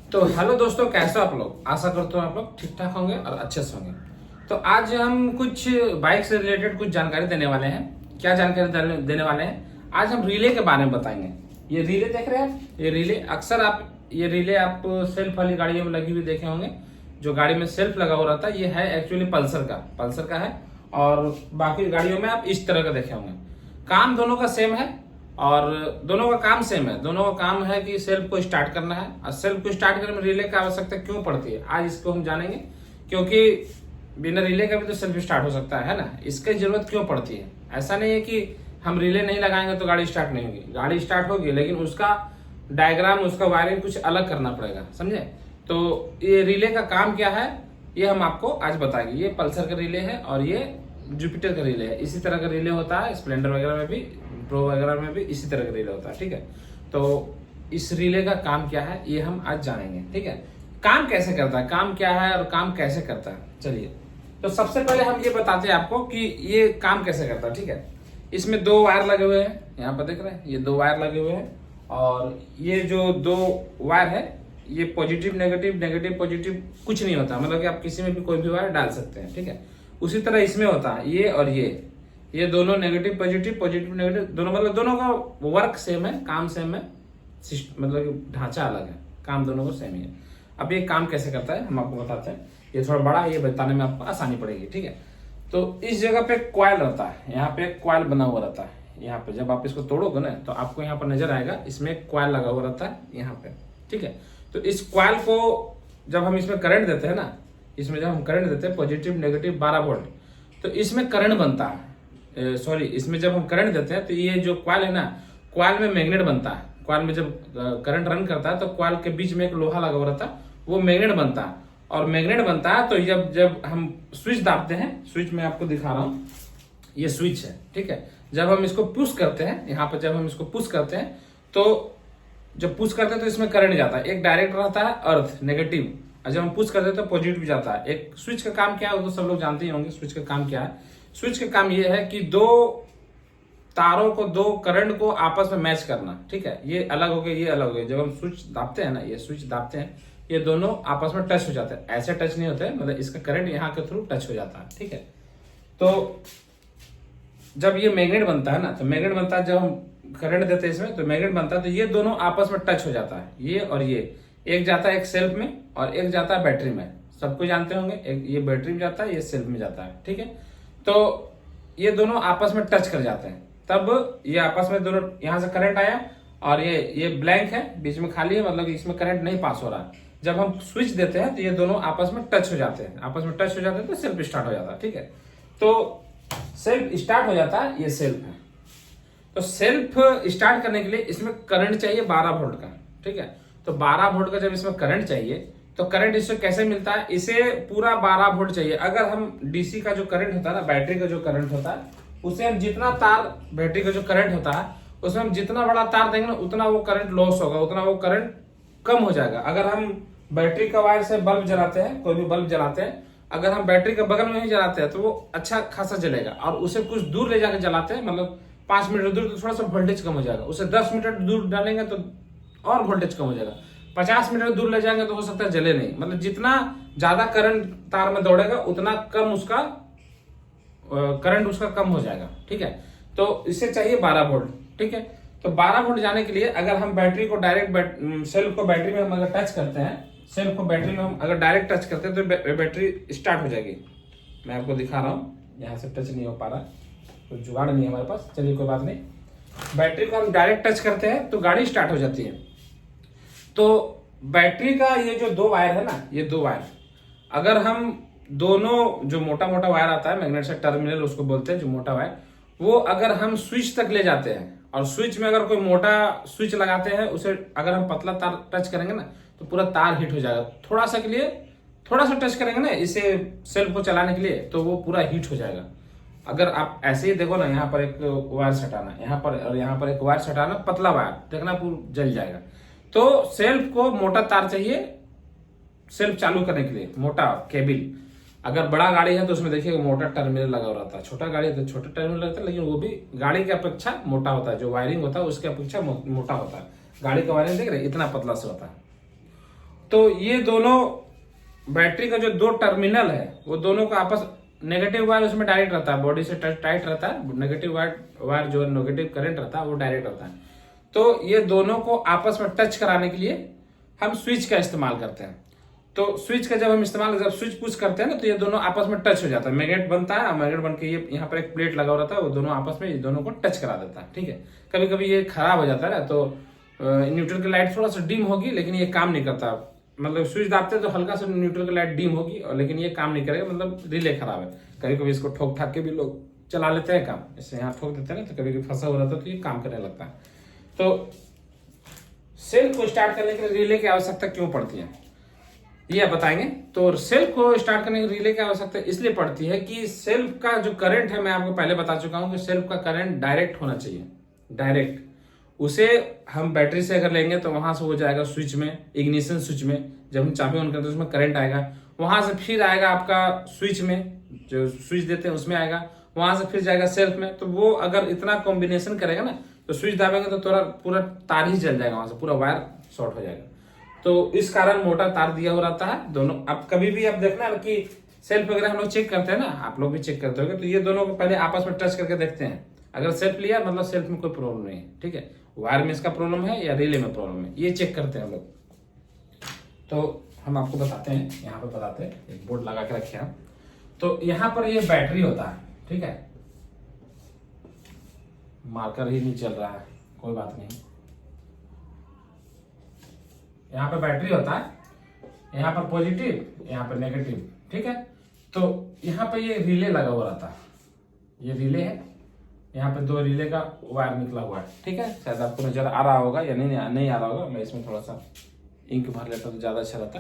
तो हेलो दोस्तों, कैसे हो आप लोग। आशा करता हूँ आप लोग ठीक ठाक होंगे और अच्छे से होंगे। तो आज हम कुछ बाइक से रिलेटेड कुछ जानकारी देने वाले हैं। क्या जानकारी देने वाले हैं, आज हम रिले के बारे में बताएंगे। ये रिले देख रहे हैं आप, ये रिले अक्सर आप ये रिले आप सेल्फ वाली गाड़ियों में लगी हुई देखे होंगे। जो गाड़ी में सेल्फ लगा हुआ रहता है, ये है एक्चुअली पल्सर का है। और बाकी गाड़ियों में आप इस तरह का देखे होंगे। काम दोनों का सेम है और दोनों का काम सेम है। दोनों का काम है कि सेल्फ को स्टार्ट करना है, और सेल्फ को स्टार्ट करने में रिले की आवश्यकता क्यों पड़ती है, आज इसको हम जानेंगे। क्योंकि बिना रिले का भी तो सेल्फ स्टार्ट हो सकता है ना, इसकी जरूरत क्यों पड़ती है। ऐसा नहीं है कि हम रिले नहीं लगाएंगे तो गाड़ी स्टार्ट नहीं होगी, गाड़ी स्टार्ट होगी, लेकिन उसका डायग्राम, उसका वायरिंग कुछ अलग करना पड़ेगा, समझे। तो ये रिले का काम क्या है, ये हम आपको आज बताएंगे। ये पल्सर का रिले है और ये जुपिटर का रिले है। इसी तरह का रिले होता है स्प्लेंडर वगैरह में भी, प्रो वगैरह में भी इसी तरह का रिले होता है, ठीक है। तो इस रिले का काम क्या है, ये हम आज जानेंगे, ठीक है। काम कैसे करता है, काम क्या है और काम कैसे करता है, चलिए। तो सबसे पहले हम ये बताते हैं आपको कि ये काम कैसे करता है, ठीक है। इसमें दो वायर लगे हुए हैं, यहाँ पर देख रहे हैं, ये दो वायर लगे हुए हैं। और ये जो दो वायर है, ये पॉजिटिव नेगेटिव, नेगेटिव पॉजिटिव कुछ नहीं होता, मतलब कि आप किसी में भी कोई भी वायर डाल सकते हैं, ठीक है। उसी तरह इसमें होता है, ये और ये दोनों नेगेटिव पॉजिटिव, पॉजिटिव नेगेटिव, दोनों मतलब दोनों का वर्क सेम है, काम सेम है, मतलब कि ढांचा अलग है, काम दोनों को सेम ही है। अब ये काम कैसे करता है हम आपको बताते हैं। ये थोड़ा बड़ा है, ये बताने में आपको आसानी पड़ेगी, ठीक है। तो इस जगह पे कॉइल रहता है, यहाँ पे कॉइल बना हुआ रहता है। यहाँ पे जब आप इसको तोड़ोगे ना, तो आपको यहाँ पर नजर आएगा, इसमें कॉइल लगा हुआ रहता है यहाँ पे, ठीक है। तो इस कॉइल को जब हम इसमें करंट देते हैं ना, इसमें जब हम करंट देते हैं पॉजिटिव नेगेटिव 12 वोल्ट, तो इसमें करंट बनता है। सॉरी, इसमें जब हम करंट देते हैं तो ये जो कॉइल है ना, कॉइल में मैग्नेट बनता है। कॉइल में जब करंट रन करता है तो कॉइल के बीच में एक लोहा लगा हुआ रहता है, वो मैग्नेट बनता है। और मैग्नेट बनता है तो जब जब हम स्विच दाबते हैं, स्विच में आपको दिखा रहा हूं, ये स्विच है, ठीक है। जब हम इसको पुश करते हैं, यहाँ पर जब हम इसको पुश करते हैं, तो जब पुश करते हैं तो इसमें करंट जाता है। एक डायरेक्ट रहता है अर्थ नेगेटिव, और जब हम पुश करते हैं तो पॉजिटिव जाता है। एक स्विच का काम क्या है वो तो सब लोग जानते ही होंगे। स्विच का काम क्या है, स्विच का काम ये है कि दो तारों को, दो करंट को आपस में मैच करना, ठीक है। ये अलग हो गए, ये अलग हो गए। जब हम स्विच दाबते हैं ना, ये स्विच दाबते हैं, ये दोनों आपस में टच हो जाते हैं। ऐसे टच नहीं होते हैं, मतलब इसका करंट यहाँ के थ्रू टच हो जाता है, ठीक है। तो जब ये मैग्नेट बनता है ना, तो मैग्नेट बनता है, जब हम करंट देते हैं इसमें तो मैग्नेट बनता है, तो ये दोनों आपस में टच हो जाता है, ये और ये। एक जाता है एक सेल्फ में और एक जाता है बैटरी में, सबको जानते होंगे। एक ये बैटरी में जाता है, ये सेल्फ में जाता है, ठीक है। तो ये दोनों आपस में टच कर जाते हैं, तब ये आपस में दोनों, यहां से करंट आया और ये ब्लैंक है, बीच में खाली है, मतलब इसमें करंट नहीं पास हो रहा। जब हम स्विच देते हैं तो ये दोनों आपस में टच हो जाते हैं, आपस में टच हो जाते हैं तो सेल्फ स्टार्ट हो जाता है, ठीक है। तो सेल्फ स्टार्ट हो जाता है, ये सेल्फ है। तो सेल्फ स्टार्ट करने के लिए इसमें करंट चाहिए 12 वोल्ट का, ठीक है। तो 12 वोल्ट का जब इसमें करंट चाहिए, तो करंट इससे कैसे मिलता है, इसे पूरा 12 वोल्ट चाहिए। अगर हम डीसी का जो करंट होता है ना, बैटरी का जो करंट होता है, उसे हम जितना तार, बैटरी का जो करंट होता है उसमें हम जितना बड़ा तार देंगे ना, उतना वो करंट लॉस होगा, उतना वो करंट कम हो जाएगा। अगर हम बैटरी का वायर से बल्ब जलाते हैं, कोई भी बल्ब जलाते हैं, अगर हम बैटरी के बगल में ही जलाते हैं तो वो अच्छा खासा जलेगा। और उसे कुछ दूर ले जाकर जलाते हैं, मतलब 5 मीटर दूर, तो थोड़ा सा वोल्टेज कम हो जाएगा। उसे 10 मीटर दूर डालेंगे तो और वोल्टेज कम हो जाएगा। 50 मीटर दूर ले जाएंगे तो हो सकता है जले नहीं। मतलब जितना ज्यादा करंट तार में दौड़ेगा उतना कम उसका करंट उसका कम हो जाएगा, ठीक है। तो इससे चाहिए 12 वोल्ट, ठीक है। तो 12 वोल्ट जाने के लिए अगर हम बैटरी को डायरेक्ट सेल्फ को बैटरी में हम अगर टच करते हैं, सेल्फ को बैटरी में हम अगर डायरेक्ट टच करते हैं तो बैटरी स्टार्ट हो जाएगी। मैं आपको दिखा रहा हूँ, यहाँ से टच नहीं हो पा रहा, तो जुगाड़ नहीं है हमारे पास, चलिए कोई बात नहीं। बैटरी को हम डायरेक्ट टच करते हैं तो गाड़ी स्टार्ट हो जाती है। तो बैटरी का ये जो दो वायर है ना, ये दो वायर, अगर हम दोनों, जो मोटा मोटा वायर आता है मैग्नेट से, टर्मिनल उसको बोलते हैं, जो मोटा वायर, वो अगर हम स्विच तक ले जाते हैं, और स्विच में अगर कोई मोटा स्विच लगाते हैं, उसे अगर हम पतला तार टच करेंगे ना, तो पूरा तार हिट हो जाएगा। थोड़ा सा के लिए, थोड़ा सा टच करेंगे ना इसे सेल्फ को चलाने के लिए, तो वो पूरा हीट हो जाएगा। अगर आप ऐसे ही देखो ना, यहाँ पर एक वायर सटाना, यहाँ पर और यहाँ पर एक वायर सटाना, पतला वायर देखना, पूरा जल जाएगा। तो सेल्फ को मोटा तार चाहिए सेल्फ चालू करने के लिए, मोटा केबल। अगर बड़ा गाड़ी है तो उसमें देखिए मोटा टर्मिनल लगा हुआ रहता है, छोटा गाड़ी है तो छोटा टर्मिनल लगता है, लेकिन वो भी गाड़ी की अपेक्षा मोटा होता है। जो वायरिंग होता है उसकी अपेक्षा मोटा होता है। गाड़ी का वायरिंग देख रहे हैं, इतना पतला से होता है। तो ये दोनों बैटरी का जो दो टर्मिनल है वो दोनों का आपस, नेगेटिव वायर उसमें डायरेक्ट रहता है, बॉडी से टाइट रहता है, नेगेटिव वायर जो नेगेटिव करंट रहता है वो डायरेक्ट रहता है। तो ये दोनों को आपस में टच कराने के लिए हम स्विच का इस्तेमाल करते हैं। तो स्विच का जब हम इस्तेमाल, जब स्विच पुश करते हैं ना, तो ये दोनों आपस में टच हो जाता है, मैग्नेट बनता है, मैग्नेट बन के ये यहाँ पर एक प्लेट लगा रहता है, वो दोनों आपस में ये दोनों को टच करा देता है। ठीक है, कभी कभी ये खराब हो जाता है ना, तो न्यूट्रल की लाइट थोड़ा सा डिम होगी लेकिन ये काम नहीं करता, मतलब स्विच दाबते हैं तो हल्का सा न्यूट्रल की लाइट डिम होगी और लेकिन ये काम नहीं करेगा, मतलब रिले खराब है। कभी कभी इसको ठोक ठाक के भी लोग चला लेते हैं काम, इससे यहाँ ठोक देते हैं ना, तो कभी कभी फंसा हो रहता है तो ये काम करने लगता है। तो सेल को स्टार्ट करने के लिए रिले की आवश्यकता क्यों पड़ती है ये आप बताएंगे। तो सेल्फ को स्टार्ट करने के रिले की आवश्यकता इसलिए पड़ती है कि सेल्फ का जो करंट है, मैं आपको पहले बता चुका हूं कि सेल्फ का करंट डायरेक्ट होना चाहिए, डायरेक्ट। उसे हम बैटरी से अगर लेंगे तो वहां से हो जाएगा स्विच में, इग्निशन स्विच में, जब हम चाबी ऑन करते हैं उसमें करंट आएगा, वहां से फिर आएगा आपका स्विच में, जो स्विच देते हैं उसमें आएगा, वहां से फिर जाएगा सेल्फ में। तो वो अगर इतना कॉम्बिनेशन करेगा ना, तो स्विच दाबेंगे तो पूरा तार ही जल जाएगा, वहां से पूरा वायर शॉर्ट हो जाएगा। तो इस कारण मोटा तार दिया हो रहता है दोनों। अब कभी भी आप देखना कि सेल्फ वगैरह हम लोग चेक करते हैं ना, आप लोग भी चेक करते होंगे, तो ये दोनों को पहले आपस में टच करके देखते हैं। अगर सेल्फ लिया मतलब सेल्फ में कोई प्रॉब्लम नहीं है, ठीक है, वायर में इसका प्रॉब्लम है या रिले में प्रॉब्लम है, ये चेक करते हैं हम लोग। तो हम आपको बताते हैं, यहाँ पे बताते हैं, एक बोर्ड लगा के रखे हम। तो यहाँ पर ये बैटरी होता है, ठीक है, मार्कर ही नहीं चल रहा है, कोई बात नहीं। यहाँ पे बैटरी होता है, यहाँ पर पॉजिटिव, यहाँ पर नेगेटिव, ठीक है। तो यहाँ पे ये रिले लगा हुआ रहता है, ये रिले है, यहाँ पे दो रिले का वायर निकला हुआ है, ठीक है। शायद आपको नजर आ रहा होगा या नहीं आ रहा होगा, मैं इसमें थोड़ा सा इंक भर लेता तो ज्यादा अच्छा रहता।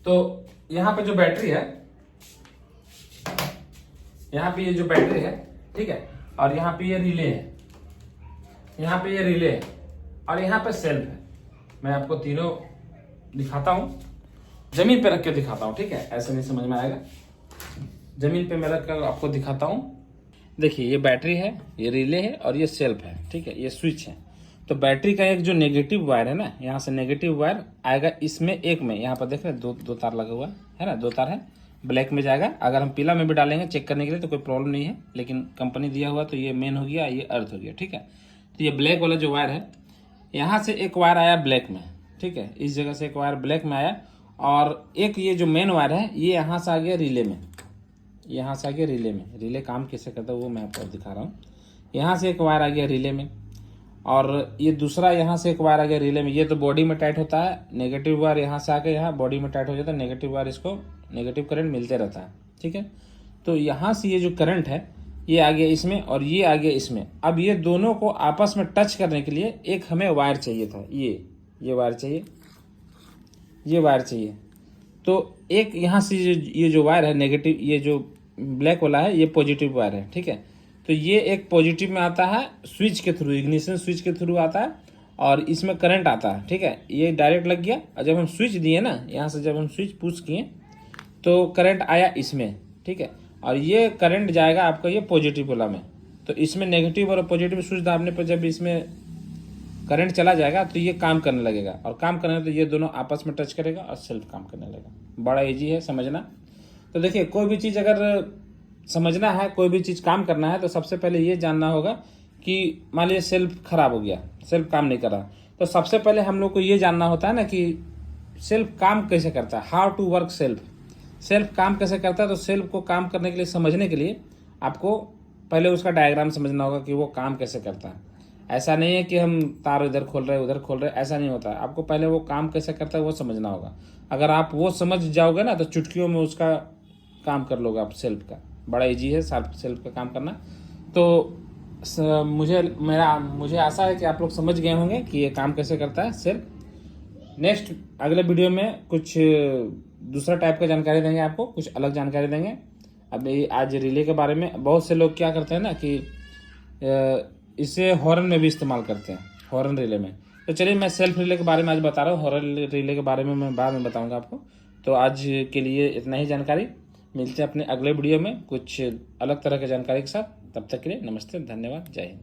तो यहाँ पे जो बैटरी है, यहाँ पे ये जो बैटरी है, ठीक है, और यहाँ पे ये रिले है, यहाँ पे ये रिले है, और यहाँ पे सेल्फ है। मैं आपको तीनों दिखाता हूं, जमीन पे रख के दिखाता हूं, ठीक है, ऐसे नहीं समझ में आएगा। जमीन पे मैं रख कर आपको दिखाता हूं। देखिए ये बैटरी है, ये रिले है और ये सेल्फ है, ठीक है, ये स्विच है। तो बैटरी का एक जो नेगेटिव वायर है ना, यहाँ से नेगेटिव वायर आएगा इसमें, एक में यहाँ पर देख रहे दो तार लगा हुआ है ना, दो तार है, ब्लैक में जाएगा। अगर हम पीला में भी डालेंगे चेक करने के लिए तो कोई प्रॉब्लम नहीं है, लेकिन कंपनी दिया हुआ तो ये मेन हो गया, ये अर्थ हो गया, ठीक है। तो ये ब्लैक वाला जो वायर है, यहाँ से एक वायर आया ब्लैक में, ठीक है, इस जगह से एक वायर ब्लैक में आया, और एक ये जो मेन वायर है ये यहाँ से आ गया रिले में, यहाँ से आ गया रिले में। रिले काम कैसे करता है वो मैं आपको दिखा रहा हूँ। यहाँ से एक वायर आ गया रिले में, और ये दूसरा यहाँ से एक वायर आ गया रिले में। ये तो बॉडी में टाइट होता है, नेगेटिव वायर यहाँ से आके यहाँ बॉडी में टाइट हो जाता है, नेगेटिव वायर इसको नेगेटिव करंट मिलते रहता है, ठीक है। तो यहाँ से ये जो करंट है ये आ गया इसमें और ये आ गया इसमें। अब ये दोनों को आपस में टच करने के लिए एक हमें वायर चाहिए था, ये वायर चाहिए, ये वायर चाहिए। तो एक यहाँ से ये जो वायर है नेगेटिव, ये जो ब्लैक वाला है ये पॉजिटिव वायर है, ठीक है। तो ये एक पॉजिटिव में आता है स्विच के थ्रू, इग्निशन स्विच के थ्रू आता है, और इसमें करंट आता है, ठीक है। ये डायरेक्ट लग गया, और जब हम स्विच दिए ना, यहाँ से जब हम स्विच पुश किए तो करंट आया इसमें, ठीक है, और ये करंट जाएगा आपका ये पॉजिटिव वाला में। तो इसमें नेगेटिव और पॉजिटिव स्विच दाबने पर जब इसमें करंट चला जाएगा तो ये काम करने लगेगा, और काम करने तो ये दोनों आपस में टच करेगा और सेल्फ काम करने लगेगा। बड़ा इजी है समझना। तो देखिए कोई भी चीज़ अगर समझना है, कोई भी चीज़ काम करना है, तो सबसे पहले ये जानना होगा कि मान लीजिए सेल्फ खराब हो गया, सेल्फ काम नहीं कर रहा, तो सबसे पहले हम लोग को ये जानना होता है ना कि सेल्फ काम कैसे करता है, हाउ टू वर्क सेल्फ काम कैसे करता है। तो सेल्फ को काम करने के लिए, समझने के लिए आपको पहले उसका डायग्राम समझना होगा कि वो काम कैसे करता है। ऐसा नहीं है कि हम तार इधर खोल रहे उधर खोल रहे, ऐसा नहीं होता है। आपको पहले वो काम कैसे करता है वो समझना होगा। अगर आप वो समझ जाओगे ना तो चुटकियों में उसका काम कर लोगे आप सेल्फ का। बड़ा इजी है सेल्फ का काम करना। तो मुझे आशा है कि आप लोग समझ गए होंगे कि ये काम कैसे करता है सेल्फ। नेक्स्ट अगले वीडियो में कुछ दूसरा टाइप का जानकारी देंगे आपको, कुछ अलग जानकारी देंगे। अभी आज रिले के बारे में बहुत से लोग क्या करते हैं ना कि इसे हॉर्न में भी इस्तेमाल करते हैं, हॉर्न रिले में। तो चलिए मैं सेल्फ रिले के बारे में आज बता रहा हूँ, हॉर्न रिले के बारे में मैं बाद में बताऊंगा आपको। तो आज के लिए इतना ही जानकारी। मिलते हैं अपने अगले वीडियो में कुछ अलग तरह की जानकारी के साथ। तब तक के लिए नमस्ते, धन्यवाद, जय हिंद।